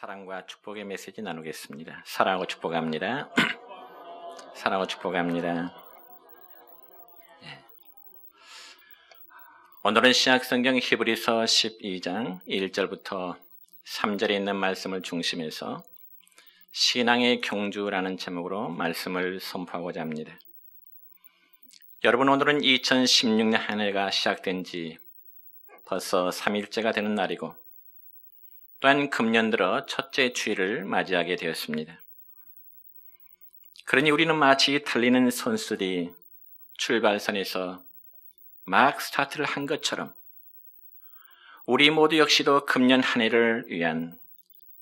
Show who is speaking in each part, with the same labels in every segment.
Speaker 1: 사랑과 축복의 메시지 나누겠습니다. 사랑하고 축복합니다. 사랑하고 축복합니다. 오늘은 신약성경 히브리서 12장 1절부터 3절에 있는 말씀을 중심해서 신앙의 경주라는 제목으로 말씀을 선포하고자 합니다. 여러분, 오늘은 2016년 한 해가 시작된 지 벌써 3일째가 되는 날이고, 또한 금년 들어 첫째 주일을 맞이하게 되었습니다. 그러니 우리는 마치 달리는 선수들이 출발선에서 막 스타트를 한 것처럼 우리 모두 역시도 금년 한 해를 위한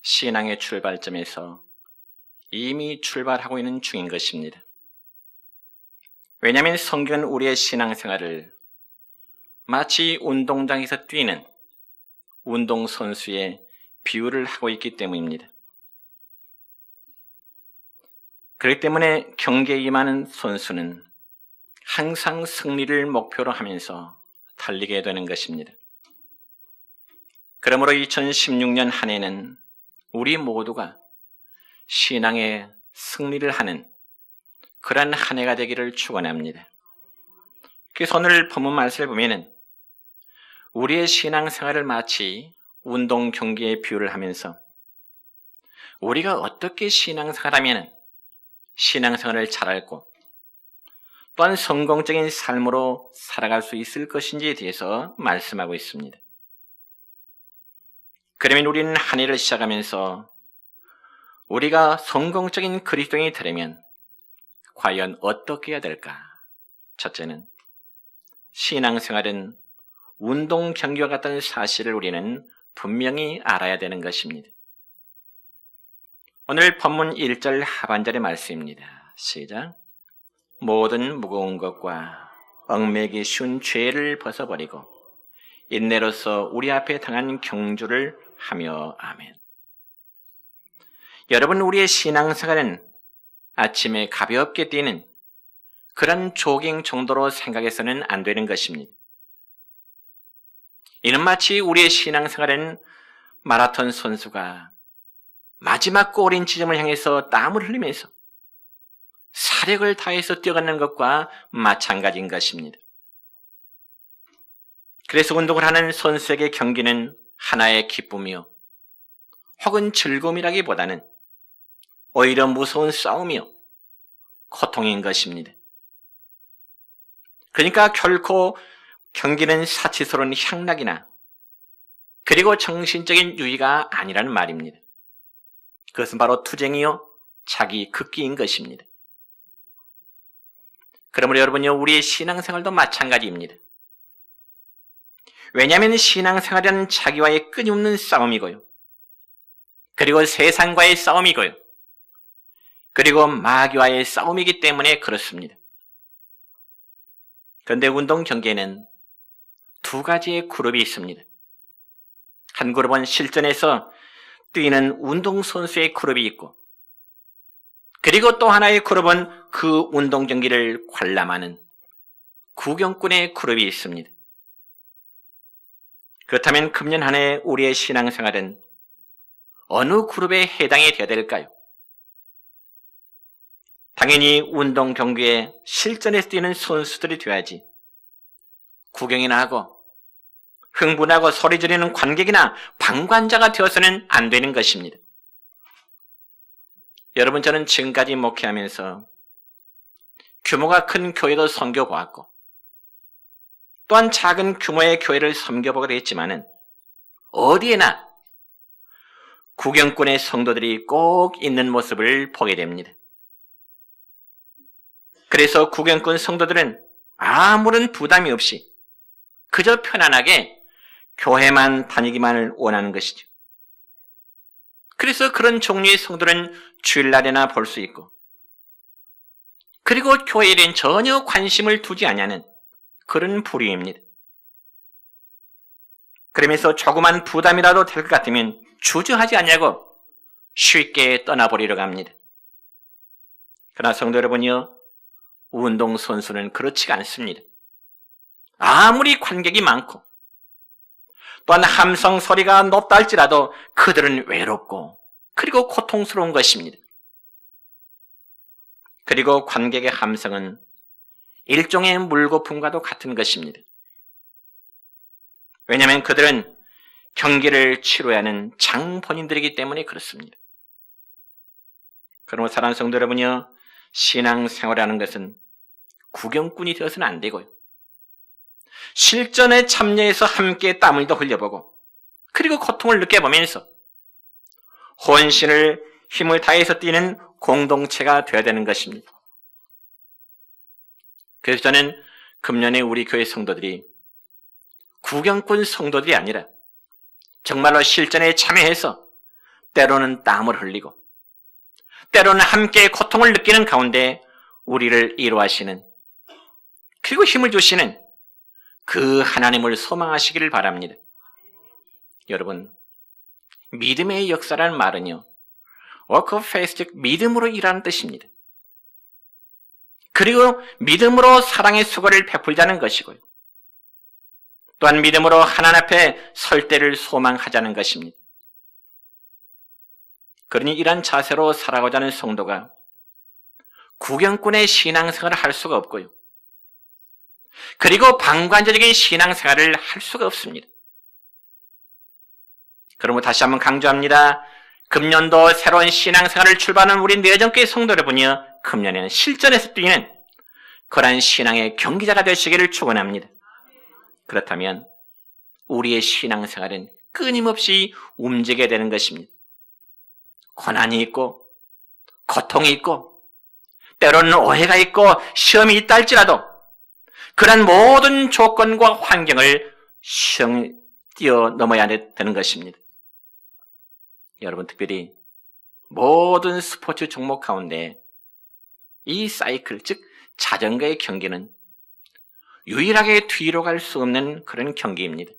Speaker 1: 신앙의 출발점에서 이미 출발하고 있는 중인 것입니다. 왜냐하면 성경은 우리의 신앙생활을 마치 운동장에서 뛰는 운동선수의 비유를 하고 있기 때문입니다. 그렇기 때문에 경기에 임하는 선수는 항상 승리를 목표로 하면서 달리게 되는 것입니다. 그러므로 2016년 한 해는 우리 모두가 신앙의 승리를 하는 그러한 한 해가 되기를 축원합니다. 그래서 오늘 본문 말씀을 보면은 우리의 신앙생활을 마치 운동 경기에 비유를 하면서 우리가 어떻게 신앙생활하면 신앙생활을 잘하고 또한 성공적인 삶으로 살아갈 수 있을 것인지에 대해서 말씀하고 있습니다. 그러면 우리는 한 해를 시작하면서 우리가 성공적인 그리스도인이 되려면 과연 어떻게 해야 될까? 첫째는 신앙생활은 운동 경기와 같다는 사실을 우리는 분명히 알아야 되는 것입니다. 오늘 본문 1절 하반절의 말씀입니다. 시작. 모든 무거운 것과 얽매기 쉬운 죄를 벗어버리고 인내로서 우리 앞에 당한 경주를 하며. 아멘. 여러분, 우리의 신앙생활은 아침에 가볍게 뛰는 그런 조깅 정도로 생각해서는 안 되는 것입니다. 이는 마치 우리의 신앙생활은 마라톤 선수가 마지막 골인 지점을 향해서 땀을 흘리면서 사력을 다해서 뛰어가는 것과 마찬가지인 것입니다. 그래서 운동을 하는 선수에게 경기는 하나의 기쁨이요 혹은 즐거움이라기보다는 오히려 무서운 싸움이요 고통인 것입니다. 그러니까 결코 경기는 사치스러운 향락이나 그리고 정신적인 유의가 아니라는 말입니다. 그것은 바로 투쟁이요 자기 극기인 것입니다. 그러므로 여러분요, 우리의 신앙생활도 마찬가지입니다. 왜냐하면 신앙생활은 자기와의 끊임없는 싸움이고요, 그리고 세상과의 싸움이고요, 그리고 마귀와의 싸움이기 때문에 그렇습니다. 그런데 운동 경기에는 두 가지의 그룹이 있습니다. 한 그룹은 실전에서 뛰는 운동선수의 그룹이 있고, 그리고 또 하나의 그룹은 그 운동 경기를 관람하는 구경꾼의 그룹이 있습니다. 그렇다면 금년 한 해 우리의 신앙생활은 어느 그룹에 해당이 되어야 될까요? 당연히 운동 경기에 실전에서 뛰는 선수들이 되어야지 구경이나 하고 흥분하고 소리 지르는 관객이나 방관자가 되어서는 안 되는 것입니다. 여러분, 저는 지금까지 목회하면서 규모가 큰 교회도 섬겨보았고 또한 작은 규모의 교회를 섬겨보기도 했지만은 어디에나 구경꾼의 성도들이 꼭 있는 모습을 보게 됩니다. 그래서 구경꾼 성도들은 아무런 부담이 없이 그저 편안하게 교회만 다니기만을 원하는 것이죠. 그래서 그런 종류의 성도는 주일날에나 볼 수 있고, 그리고 교회에는 전혀 관심을 두지 않냐는 그런 부류입니다. 그러면서 조그만 부담이라도 될 것 같으면 주저하지 않냐고 쉽게 떠나버리려고 합니다. 그러나 성도 여러분이요, 운동선수는 그렇지가 않습니다. 아무리 관객이 많고 또한 함성 소리가 높다 할지라도 그들은 외롭고 그리고 고통스러운 것입니다. 그리고 관객의 함성은 일종의 물거품과도 같은 것입니다. 왜냐하면 그들은 경기를 치러야 하는 장본인들이기 때문에 그렇습니다. 그러므로 사랑하는 성도 여러분이요, 신앙생활이라는 것은 구경꾼이 되어서는 안 되고요. 실전에 참여해서 함께 땀을 더 흘려보고 그리고 고통을 느껴보면서 혼신을 힘을 다해서 뛰는 공동체가 되어야 되는 것입니다. 그래서 저는 금년에 우리 교회 성도들이 구경꾼 성도들이 아니라 정말로 실전에 참여해서 때로는 땀을 흘리고 때로는 함께 고통을 느끼는 가운데 우리를 이루하시는 그리고 힘을 주시는 그 하나님을 소망하시기를 바랍니다. 여러분, 믿음의 역사라는 말은요, work of faith, 즉 믿음으로 일하는 뜻입니다. 그리고 믿음으로 사랑의 수고를 베풀자는 것이고요. 또한 믿음으로 하나님 앞에 설 때를 소망하자는 것입니다. 그러니 이런 자세로 살아가고자 하는 성도가 구경꾼의 신앙생활을 할 수가 없고요. 그리고 방관자적인 신앙생활을 할 수가 없습니다. 그러므로 다시 한번 강조합니다. 금년도 새로운 신앙생활을 출발하는 우리 내정교회 성도 여러분이요, 금년에는 실전에서 뛰는 그러한 신앙의 경기자가 되시기를 축원합니다. 그렇다면 우리의 신앙생활은 끊임없이 움직여야 되는 것입니다. 고난이 있고 고통이 있고 때로는 오해가 있고 시험이 있다 할지라도 그런 모든 조건과 환경을 뛰어넘어야 되는 것입니다. 여러분, 특별히 모든 스포츠 종목 가운데 이 사이클, 즉 자전거의 경기는 유일하게 뒤로 갈 수 없는 그런 경기입니다.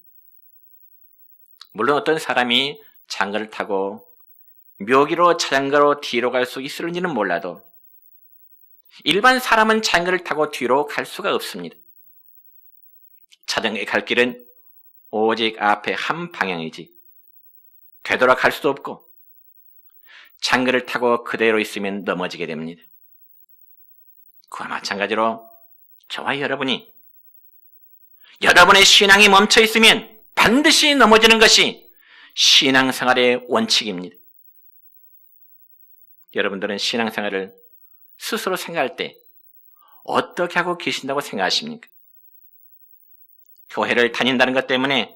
Speaker 1: 물론 어떤 사람이 자전거를 타고 묘기로 자전거로 뒤로 갈 수 있을지는 몰라도 일반 사람은 자전거를 타고 뒤로 갈 수가 없습니다. 자전거의 갈 길은 오직 앞에 한 방향이지 되돌아 갈 수도 없고 자전거를 타고 그대로 있으면 넘어지게 됩니다. 그와 마찬가지로 저와 여러분이 여러분의 신앙이 멈춰 있으면 반드시 넘어지는 것이 신앙생활의 원칙입니다. 여러분들은 신앙생활을 스스로 생각할 때 어떻게 하고 계신다고 생각하십니까? 교회를 다닌다는 것 때문에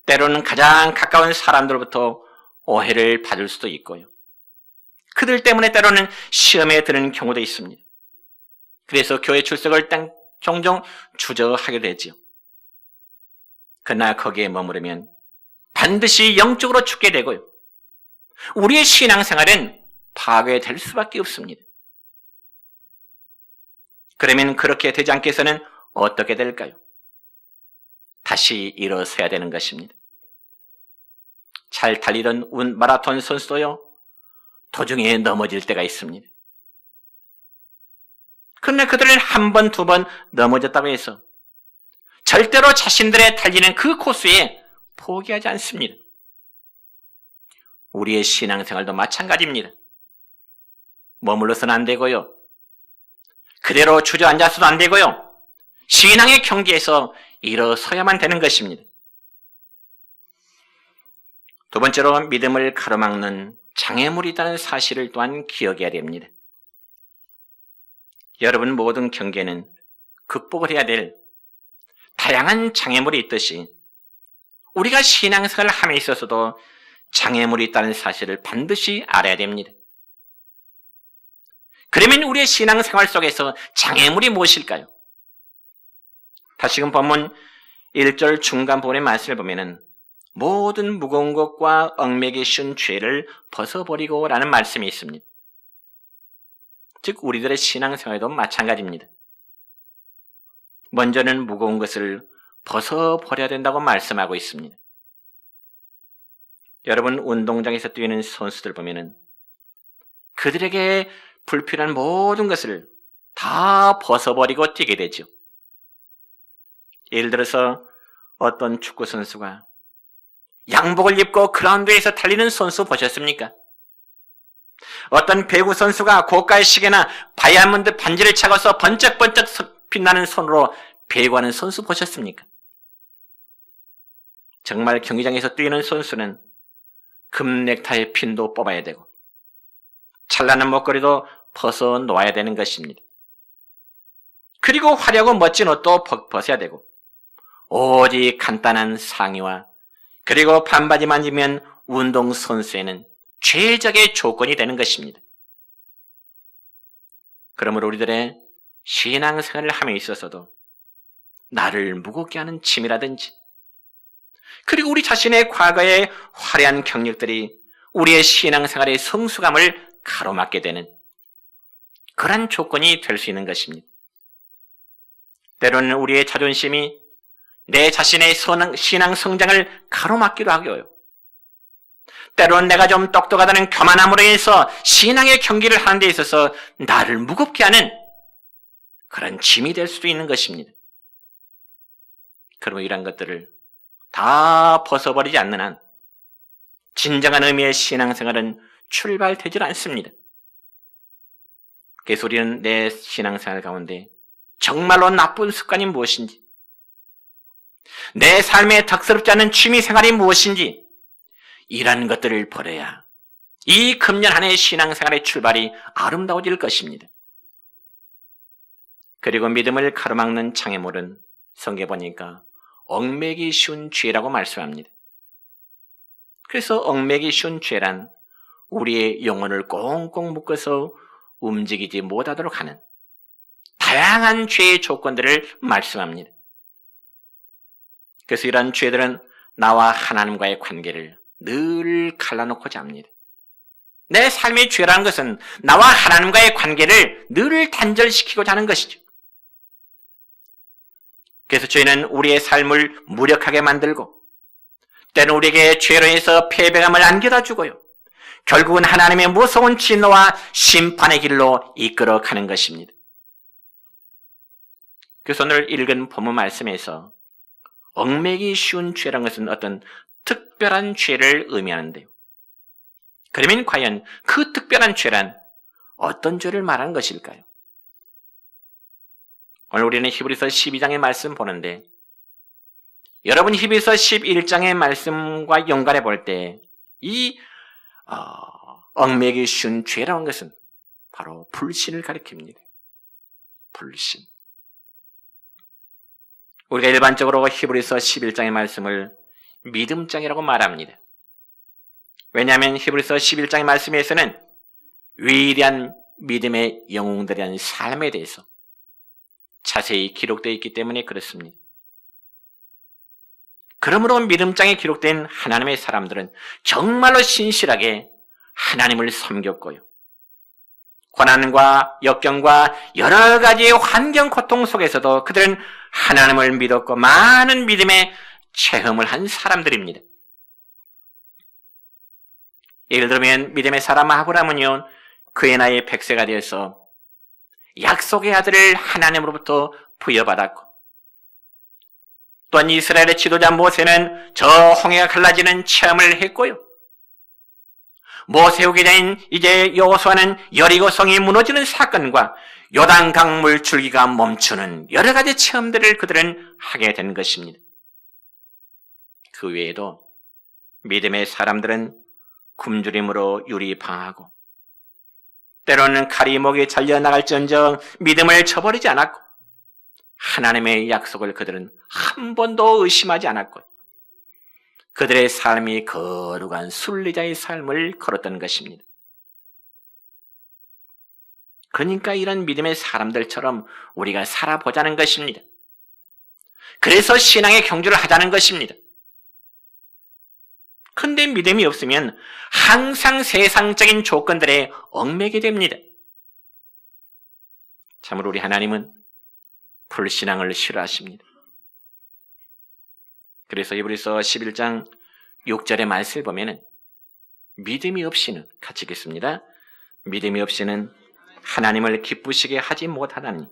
Speaker 1: 때로는 가장 가까운 사람들로부터 오해를 받을 수도 있고요. 그들 때문에 때로는 시험에 드는 경우도 있습니다. 그래서 교회 출석을 종종 주저하게 되지요. 그러나 거기에 머무르면 반드시 영적으로 죽게 되고요. 우리의 신앙생활은 파괴될 수밖에 없습니다. 그러면 그렇게 되지 않게 해서는 어떻게 될까요? 다시 일어서야 되는 것입니다. 잘 달리던 마라톤 선수도요, 도중에 넘어질 때가 있습니다. 그러나 그들은 한 번, 두 번 넘어졌다고 해서 절대로 자신들의 달리는 그 코스에 포기하지 않습니다. 우리의 신앙생활도 마찬가지입니다. 머물러서는 안 되고요. 그대로 주저앉아서도 안 되고요. 신앙의 경기에서 일어서야만 되는 것입니다. 두 번째로 믿음을 가로막는 장애물이 있다는 사실을 또한 기억해야 됩니다. 여러분, 모든 경계는 극복을 해야 될 다양한 장애물이 있듯이 우리가 신앙생활을 함에 있어서도 장애물이 있다는 사실을 반드시 알아야 됩니다. 그러면 우리의 신앙생활 속에서 장애물이 무엇일까요? 다시금 본문 1절 중간 부분의 말씀을 보면은 모든 무거운 것과 얽매기 쉬운 죄를 벗어버리고 라는 말씀이 있습니다. 즉 우리들의 신앙생활도 마찬가지입니다. 먼저는 무거운 것을 벗어버려야 된다고 말씀하고 있습니다. 여러분, 운동장에서 뛰는 선수들 보면은 그들에게 불필요한 모든 것을 다 벗어버리고 뛰게 되죠. 예를 들어서 어떤 축구 선수가 양복을 입고 그라운드에서 달리는 선수 보셨습니까? 어떤 배구 선수가 고가의 시계나 다이아몬드 반지를 차고서 번쩍번쩍 빛나는 손으로 배구하는 선수 보셨습니까? 정말 경기장에서 뛰는 선수는 금 넥타이 핀도 뽑아야 되고 찬란한 목걸이도 벗어 놓아야 되는 것입니다. 그리고 화려하고 멋진 옷도 벗어야 되고 오직 간단한 상의와 그리고 반바지만 입으면 운동선수에는 최적의 조건이 되는 것입니다. 그러므로 우리들의 신앙생활을 함에 있어서도 나를 무겁게 하는 짐이라든지 그리고 우리 자신의 과거의 화려한 경력들이 우리의 신앙생활의 성숙함을 가로막게 되는 그런 조건이 될 수 있는 것입니다. 때로는 우리의 자존심이 내 자신의 신앙 성장을 가로막기도 하고요. 때로는 내가 좀 똑똑하다는 교만함으로 인해서 신앙의 경기를 하는 데 있어서 나를 무겁게 하는 그런 짐이 될 수도 있는 것입니다. 그러면 이런 것들을 다 벗어버리지 않는 한 진정한 의미의 신앙생활은 출발되질 않습니다. 그래서 우리는 내 신앙생활 가운데 정말로 나쁜 습관이 무엇인지, 내 삶에 덕스럽지 않은 취미생활이 무엇인지 이런 것들을 버려야 이 금년 한 해의 신앙생활의 출발이 아름다워질 것입니다. 그리고 믿음을 가로막는 장애물은 성경에 보니까 얽매기 쉬운 죄라고 말씀합니다. 그래서 얽매기 쉬운 죄란 우리의 영혼을 꽁꽁 묶어서 움직이지 못하도록 하는 다양한 죄의 조건들을 말씀합니다. 그래서 이러한 죄들은 나와 하나님과의 관계를 늘 갈라놓고자 합니다. 내 삶의 죄라는 것은 나와 하나님과의 관계를 늘 단절시키고자 하는 것이죠. 그래서 죄는 우리의 삶을 무력하게 만들고 때는 우리에게 죄로 인해서 패배감을 안겨다 주고요. 결국은 하나님의 무서운 진노와 심판의 길로 이끌어가는 것입니다. 그래서 오늘 읽은 본문 말씀에서 얽매기 쉬운 죄라는 것은 어떤 특별한 죄를 의미하는데요. 그러면 과연 그 특별한 죄란 어떤 죄를 말하는 것일까요? 오늘 우리는 히브리서 12장의 말씀 보는데 여러분 히브리서 11장의 말씀과 연관해 볼 때 이 얽매기 쉬운 죄라는 것은 바로 불신을 가리킵니다. 불신. 우리가 일반적으로 히브리서 11장의 말씀을 믿음장이라고 말합니다. 왜냐하면 히브리서 11장의 말씀에서는 위대한 믿음의 영웅들에 대한 삶에 대해서 자세히 기록되어 있기 때문에 그렇습니다. 그러므로 믿음장에 기록된 하나님의 사람들은 정말로 신실하게 하나님을 섬겼고요. 고난과 역경과 여러 가지의 환경 고통 속에서도 그들은 하나님을 믿었고 많은 믿음의 체험을 한 사람들입니다. 예를 들면 믿음의 사람 아브라함은요, 그의 나이에 100세가 되어서 약속의 아들을 하나님으로부터 부여받았고, 또한 이스라엘의 지도자 모세는 저 홍해가 갈라지는 체험을 했고요. 모세 후계자인 이제 여호수아는 여리고성이 무너지는 사건과 요단강 물줄기가 멈추는 여러 가지 체험들을 그들은 하게 된 것입니다. 그 외에도 믿음의 사람들은 굶주림으로 유리방하고 때로는 칼이 목에 잘려나갈지언정 믿음을 저버리지 않았고 하나님의 약속을 그들은 한 번도 의심하지 않았고 그들의 삶이 거룩한 순례자의 삶을 걸었던 것입니다. 그러니까 이런 믿음의 사람들처럼 우리가 살아보자는 것입니다. 그래서 신앙의 경주를 하자는 것입니다. 그런데 믿음이 없으면 항상 세상적인 조건들에 얽매게 됩니다. 참으로 우리 하나님은 불신앙을 싫어하십니다. 그래서 히브리서 11장 6절의 말씀을 보면은 믿음이 없이는, 같이 읽겠습니다. 믿음이 없이는 하나님을 기쁘시게 하지 못하나니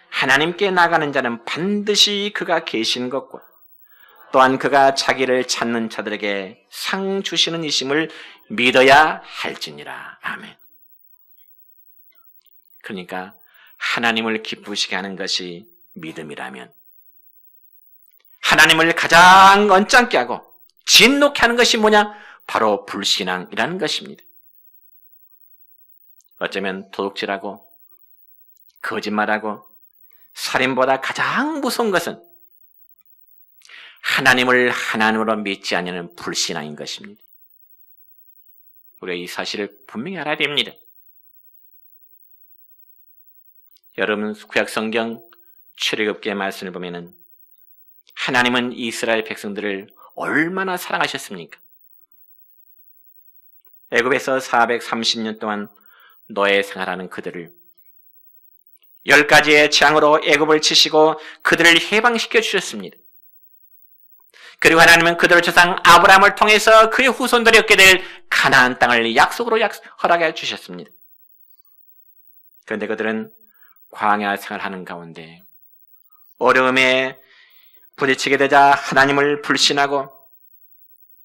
Speaker 1: 하나님께 나가는 자는 반드시 그가 계신 것과 또한 그가 자기를 찾는 자들에게 상 주시는 이심을 믿어야 할지니라. 아멘. 그러니까 하나님을 기쁘시게 하는 것이 믿음이라면 하나님을 가장 언짢게 하고 진노케 하는 것이 뭐냐? 바로 불신앙이라는 것입니다. 어쩌면 도둑질하고 거짓말하고 살인보다 가장 무서운 것은 하나님을 하나님으로 믿지 않는 불신앙인 것입니다. 우리가 이 사실을 분명히 알아야 됩니다. 여러분 구약성경 출애굽기의 말씀을 보면은 하나님은 이스라엘 백성들을 얼마나 사랑하셨습니까? 애굽에서 430년 동안 노예 생활하는 그들을 10가지의 재앙으로 애굽을 치시고 그들을 해방시켜 주셨습니다. 그리고 하나님은 그들의 조상 아브라함을 통해서 그의 후손들이 얻게 될 가나안 땅을 약속으로 허락해 주셨습니다. 그런데 그들은 광야 생활하는 가운데 어려움에 부딪히게 되자 하나님을 불신하고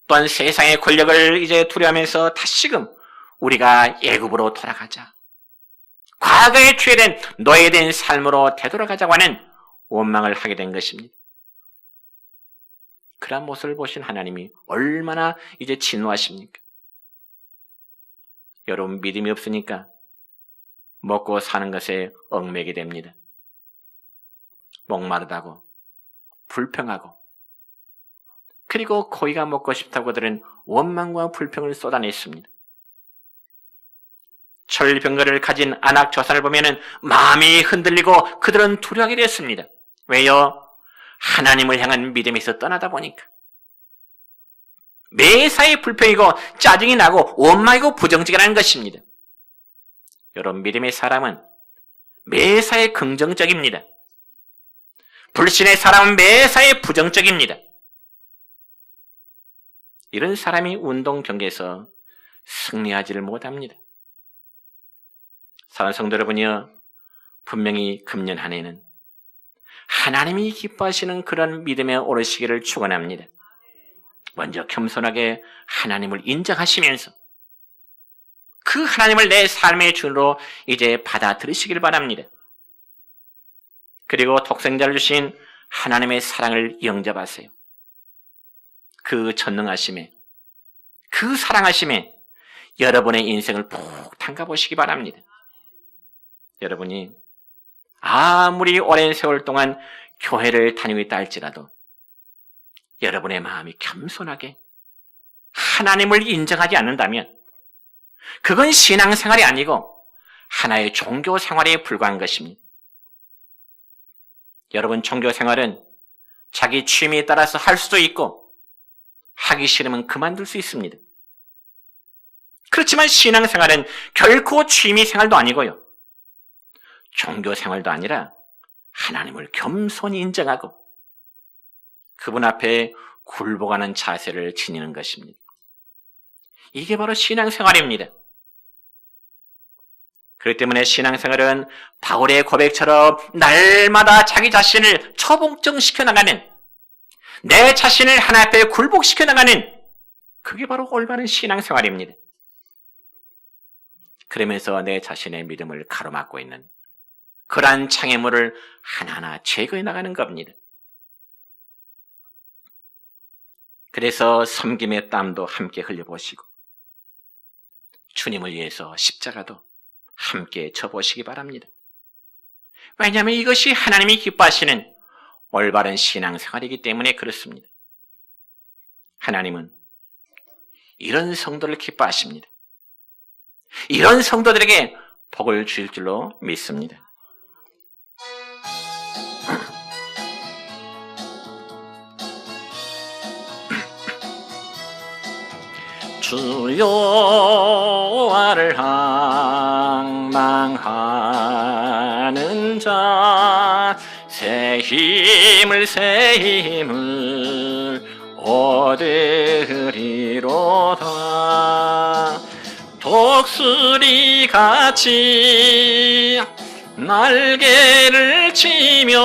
Speaker 1: 또한 세상의 권력을 이제 두려워하면서 다시금 우리가 애굽으로 돌아가자. 과거에 취해된 노예된 삶으로 되돌아가자고 하는 원망을 하게 된 것입니다. 그러한 모습을 보신 하나님이 얼마나 이제 진노하십니까? 여러분 믿음이 없으니까 먹고 사는 것에 얽매게 됩니다. 목마르다고 불평하고 그리고 고기가 먹고 싶다고 그들은 원망과 불평을 쏟아냈습니다. 철병거를 가진 안악조사를 보면은 마음이 흔들리고 그들은 두려워하게 됐습니다. 왜요? 하나님을 향한 믿음에서 떠나다 보니까 매사에 불평이고 짜증이 나고 원망이고 부정적이라는 것입니다. 여러분 믿음의 사람은 매사에 긍정적입니다. 불신의 사람은 매사에 부정적입니다. 이런 사람이 운동 경기에서 승리하지를 못합니다. 사랑하는 성도 여러분이여, 분명히 금년 한 해는 하나님이 기뻐하시는 그런 믿음에 오르시기를 축원합니다. 먼저 겸손하게 하나님을 인정하시면서 그 하나님을 내 삶의 주로 이제 받아들이시길 바랍니다. 그리고 독생자를 주신 하나님의 사랑을 영접하세요. 그 전능하심에, 그 사랑하심에 여러분의 인생을 푹 담가보시기 바랍니다. 여러분이 아무리 오랜 세월 동안 교회를 다니고 있다 할지라도 여러분의 마음이 겸손하게 하나님을 인정하지 않는다면 그건 신앙생활이 아니고 하나의 종교생활에 불과한 것입니다. 여러분 종교생활은 자기 취미에 따라서 할 수도 있고 하기 싫으면 그만둘 수 있습니다. 그렇지만 신앙생활은 결코 취미생활도 아니고요. 종교생활도 아니라 하나님을 겸손히 인정하고 그분 앞에 굴복하는 자세를 지니는 것입니다. 이게 바로 신앙생활입니다. 그렇기 때문에 신앙생활은 바울의 고백처럼 날마다 자기 자신을 처복정시켜 나가는, 내 자신을 하나님 앞에 굴복시켜 나가는, 그게 바로 올바른 신앙생활입니다. 그러면서 내 자신의 믿음을 가로막고 있는 그러한 장애물을 하나하나 제거해 나가는 겁니다. 그래서 섬김의 땀도 함께 흘려보시고 주님을 위해서 십자가도 함께 져보시기 바랍니다. 왜냐하면 이것이 하나님이 기뻐하시는 올바른 신앙생활이기 때문에 그렇습니다. 하나님은 이런 성도를 기뻐하십니다. 이런 성도들에게 복을 주실 줄로 믿습니다. 주여를 항망하는 자 새 힘을 얻으리로다. 독수리 같이 날개를 치며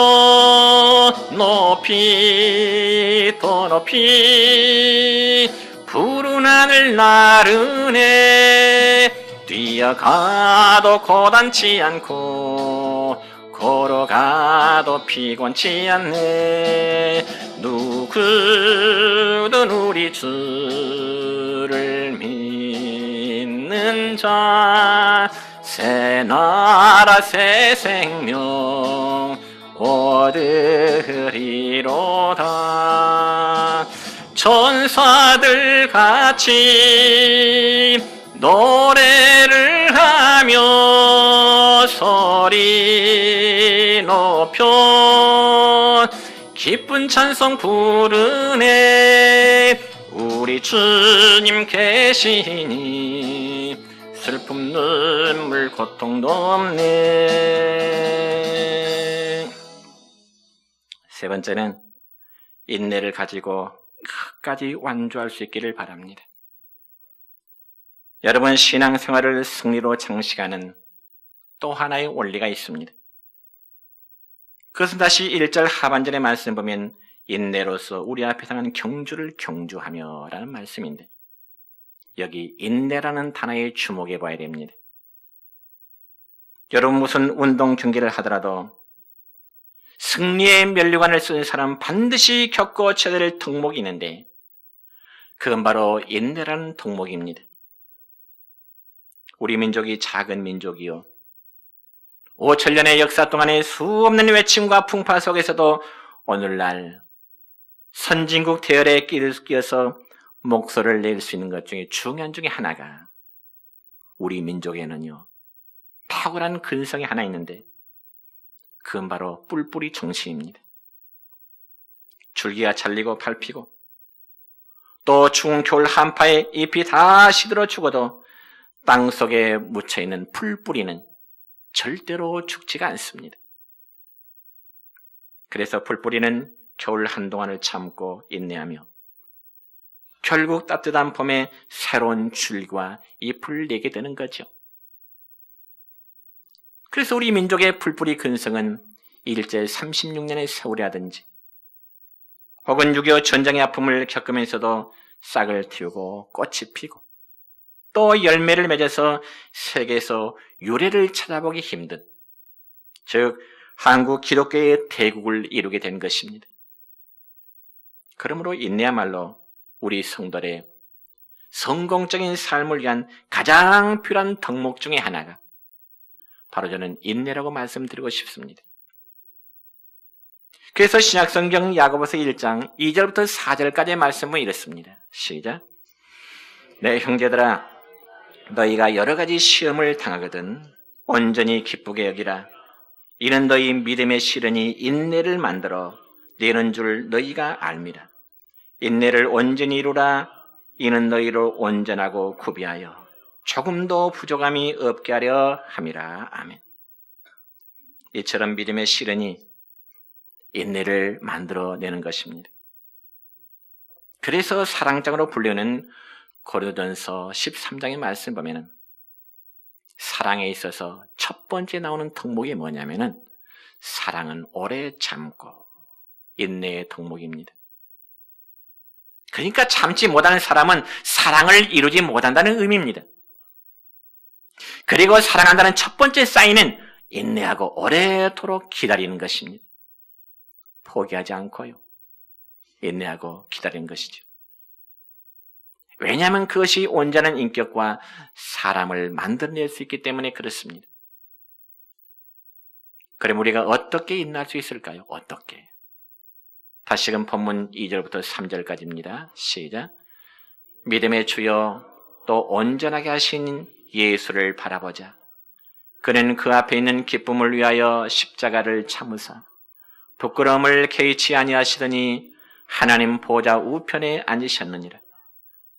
Speaker 1: 높이 더 높이 푸른 하늘 나르네. 뛰어가도 고단치 않고 걸어가도 피곤치 않네. 누구든 우리 주를 믿는 자 새 나라 새 생명 얻으리로다. 천사들 같이 노래를 하며 소리 높여 기쁜 찬송 부르네. 우리 주님 계시니 슬픔 눈물 고통도 없네. 세 번째는 인내를 가지고 끝까지 완주할 수 있기를 바랍니다. 여러분, 신앙생활을 승리로 장식하는 또 하나의 원리가 있습니다. 그것은 다시 1절 하반절의 말씀 보면 인내로서 우리 앞에 상한 경주를 경주하며 라는 말씀인데, 여기 인내라는 단어에 주목해 봐야 됩니다. 여러분, 무슨 운동 경기를 하더라도 승리의 면류관을 쓰는 사람은 반드시 겪어쳐야 될 덕목이 있는데, 그건 바로 인내라는 덕목입니다. 우리 민족이 작은 민족이요, 5천년의 역사 동안의 수없는 외침과 풍파 속에서도 오늘날 선진국 대열에 끼어서 목소리를 낼 수 있는 것 중에 중요한 중에 하나가, 우리 민족에는요 탁월한 근성이 하나 있는데, 그건 바로 뿔뿔이 정신입니다. 줄기가 잘리고 밟히고 또 추운 겨울 한파에 잎이 다 시들어 죽어도 땅속에 묻혀있는 풀뿌리는 절대로 죽지가 않습니다. 그래서 풀뿌리는 겨울 한동안을 참고 인내하며 결국 따뜻한 봄에 새로운 줄기와 잎을 내게 되는 거죠. 그래서 우리 민족의 풀뿌리 근성은 일제 36년의 세월이라든지 혹은 6.25 전쟁의 아픔을 겪으면서도 싹을 틔우고 꽃이 피고 또 열매를 맺어서 세계에서 유래를 찾아보기 힘든, 즉 한국 기독교의 대국을 이루게 된 것입니다. 그러므로 인내야말로 우리 성도들의 성공적인 삶을 위한 가장 필요한 덕목 중에 하나가 바로 저는 인내라고 말씀드리고 싶습니다. 그래서 신약성경 야고보서 1장 2절부터 4절까지의 말씀은 이렇습니다. 시작. 내 형제들아, 너희가 여러 가지 시험을 당하거든 온전히 기쁘게 여기라. 이는 너희 믿음의 시련이 인내를 만들어 내는 줄 너희가 알미라. 인내를 온전히 이루라. 이는 너희를 온전하고 구비하여 조금도 부족함이 없게 하려 함이라. 아멘. 이처럼 믿음의 시련이 인내를 만들어내는 것입니다. 그래서 사랑장으로 불리는 고린도전서 13장의 말씀 보면은 사랑에 있어서 첫 번째 나오는 덕목이 뭐냐면은 사랑은 오래 참고 인내의 덕목입니다. 그러니까 참지 못하는 사람은 사랑을 이루지 못한다는 의미입니다. 그리고 사랑한다는 첫 번째 사인은 인내하고 오래도록 기다리는 것입니다. 포기하지 않고요, 인내하고 기다리는 것이죠. 왜냐하면 그것이 온전한 인격과 사람을 만들어낼 수 있기 때문에 그렇습니다. 그럼 우리가 어떻게 인내할 수 있을까요? 어떻게? 다시금 본문 2절부터 3절까지입니다. 시작. 믿음의 주여 또 온전하게 하신 예수를 바라보자. 그는 그 앞에 있는 기쁨을 위하여 십자가를 참으사 부끄러움을 개의치 아니하시더니 하나님 보좌 우편에 앉으셨느니라.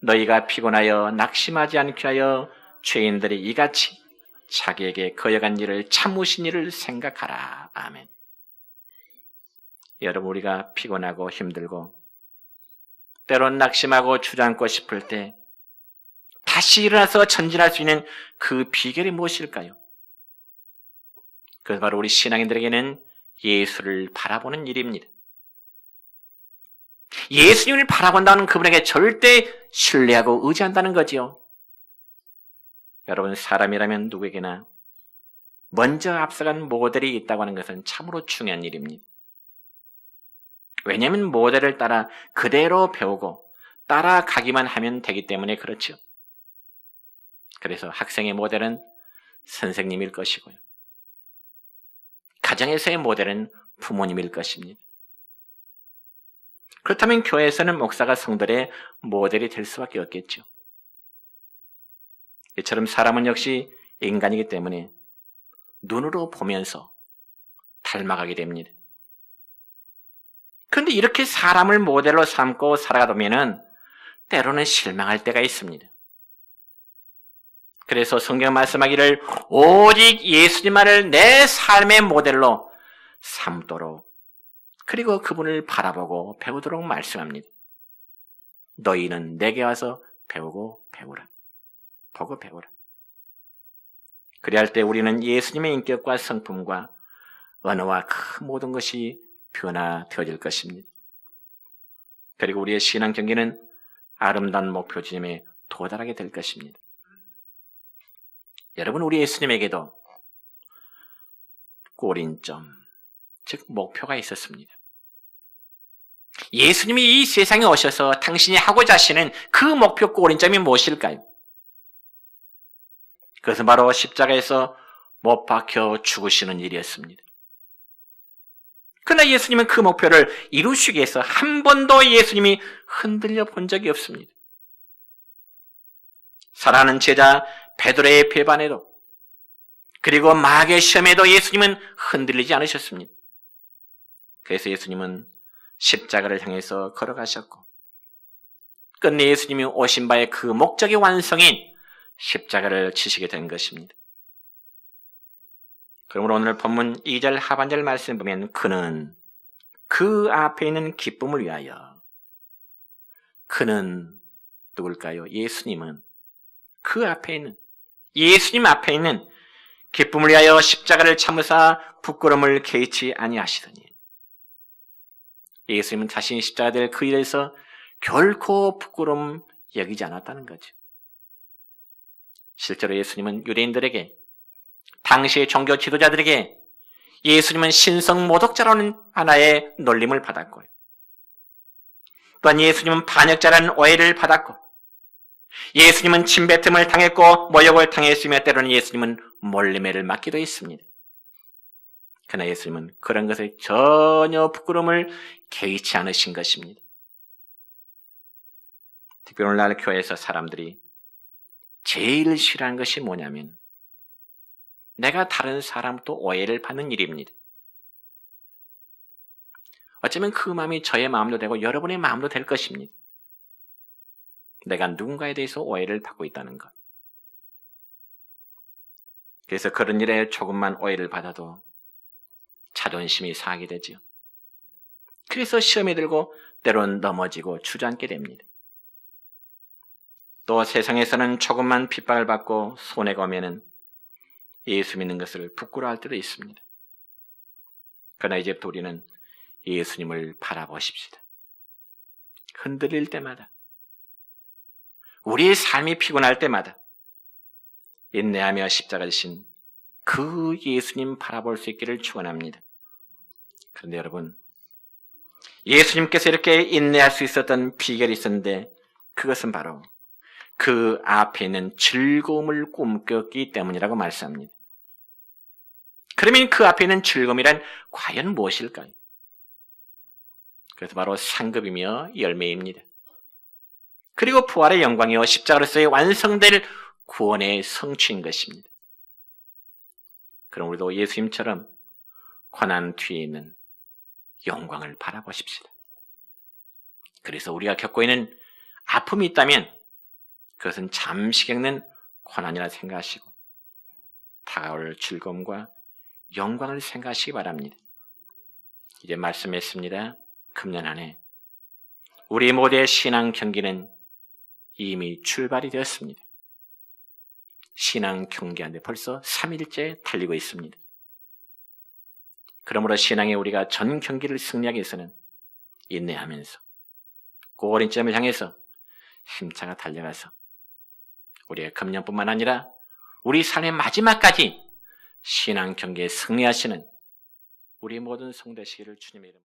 Speaker 1: 너희가 피곤하여 낙심하지 않게 하여 죄인들이 이같이 자기에게 거역한 일을 참으신 일을 생각하라. 아멘. 여러분, 우리가 피곤하고 힘들고 때론 낙심하고 주저앉고 싶을 때 다시 일어나서 전진할 수 있는 그 비결이 무엇일까요? 그것은 바로 우리 신앙인들에게는 예수를 바라보는 일입니다. 예수님을 바라본다는 그분에게 절대 신뢰하고 의지한다는 거지요. 여러분, 사람이라면 누구에게나 먼저 앞서간 모델이 있다고 하는 것은 참으로 중요한 일입니다. 왜냐하면 모델을 따라 그대로 배우고 따라가기만 하면 되기 때문에 그렇죠. 그래서 학생의 모델은 선생님일 것이고요. 가정에서의 모델은 부모님일 것입니다. 그렇다면 교회에서는 목사가 성도의 모델이 될 수밖에 없겠죠. 이처럼 사람은 역시 인간이기 때문에 눈으로 보면서 닮아가게 됩니다. 그런데 이렇게 사람을 모델로 삼고 살아가다 보면은 때로는 실망할 때가 있습니다. 그래서 성경 말씀하기를 오직 예수님만을 내 삶의 모델로 삼도록, 그리고 그분을 바라보고 배우도록 말씀합니다. 너희는 내게 와서 배우고 배우라. 보고 배우라. 그리할 때 우리는 예수님의 인격과 성품과 언어와 그 모든 것이 변화되어질 것입니다. 그리고 우리의 신앙 경기는 아름다운 목표 지점에 도달하게 될 것입니다. 여러분, 우리 예수님에게도 꼬린점, 즉 목표가 있었습니다. 예수님이 이 세상에 오셔서 당신이 하고자 하시는 그 목표 꼬린점이 무엇일까요? 그것은 바로 십자가에서 못 박혀 죽으시는 일이었습니다. 그러나 예수님은 그 목표를 이루시기 위해서 한 번도 예수님이 흔들려 본 적이 없습니다. 사랑하는 제자 베드로의 배반에도, 그리고 마귀의 시험에도 예수님은 흔들리지 않으셨습니다. 그래서 예수님은 십자가를 향해서 걸어가셨고, 끝내 예수님이 오신 바의 그 목적의 완성인 십자가를 지시게 된 것입니다. 그러므로 오늘 본문 2절 하반절 말씀 보면 그는 그 앞에 있는 기쁨을 위하여, 그는 누굴까요? 예수님은 그 앞에 있는, 예수님 앞에 있는 기쁨을 위하여 십자가를 참으사 부끄러움을 개의치 아니하시더니, 예수님은 자신이 십자가 될 그 일에서 결코 부끄러움 여기지 않았다는 거죠. 실제로 예수님은 유대인들에게, 당시의 종교 지도자들에게 예수님은 신성 모독자라는 하나의 놀림을 받았고요. 또한 예수님은 반역자라는 오해를 받았고, 예수님은 침뱉음을 당했고 모욕을 당했으며 때로는 예수님은 몰래매를 맞기도 했습니다. 그러나 예수님은 그런 것에 전혀 부끄러움을 개의치 않으신 것입니다. 특별히 오늘날 교회에서 사람들이 제일 싫어하는 것이 뭐냐면 내가 다른 사람도 오해를 받는 일입니다. 어쩌면 그 마음이 저의 마음도 되고 여러분의 마음도 될 것입니다. 내가 누군가에 대해서 오해를 받고 있다는 것. 그래서 그런 일에 조금만 오해를 받아도 자존심이 상하게 되지요. 그래서 시험에 들고 때론 넘어지고 주저앉게 됩니다. 또 세상에서는 조금만 핍박을 받고 손해가 오면은 예수 믿는 것을 부끄러워할 때도 있습니다. 그러나 이제부터 우리는 예수님을 바라보십시다. 흔들릴 때마다, 우리의 삶이 피곤할 때마다 인내하며 십자가 지신 그 예수님 바라볼 수 있기를 축원합니다. 그런데 여러분, 예수님께서 이렇게 인내할 수 있었던 비결이 있었는데 그것은 바로 그 앞에 있는 즐거움을 꿈꿨기 때문이라고 말씀합니다. 그러면 그 앞에 있는 즐거움이란 과연 무엇일까요? 그래서 바로 상급이며 열매입니다. 그리고 부활의 영광이요 십자가로서의 완성될 구원의 성취인 것입니다. 그럼 우리도 예수님처럼 고난 뒤에 있는 영광을 바라보십시다. 그래서 우리가 겪고 있는 아픔이 있다면 그것은 잠시 겪는 고난이라 생각하시고 다가올 즐거움과 영광을 생각하시기 바랍니다. 이제 말씀했습니다. 금년 한 해 우리 모두의 신앙 경기는 이미 출발이 되었습니다. 신앙 경기하는데 벌써 3일째 달리고 있습니다. 그러므로 신앙의 우리가 전 경기를 승리하기 위해서는 인내하면서 골인점을 향해서 힘차게 달려가서 우리의 금년뿐만 아니라 우리 삶의 마지막까지 신앙 경기에 승리하시는 우리 모든 성도 되시기를 주님의 이름으로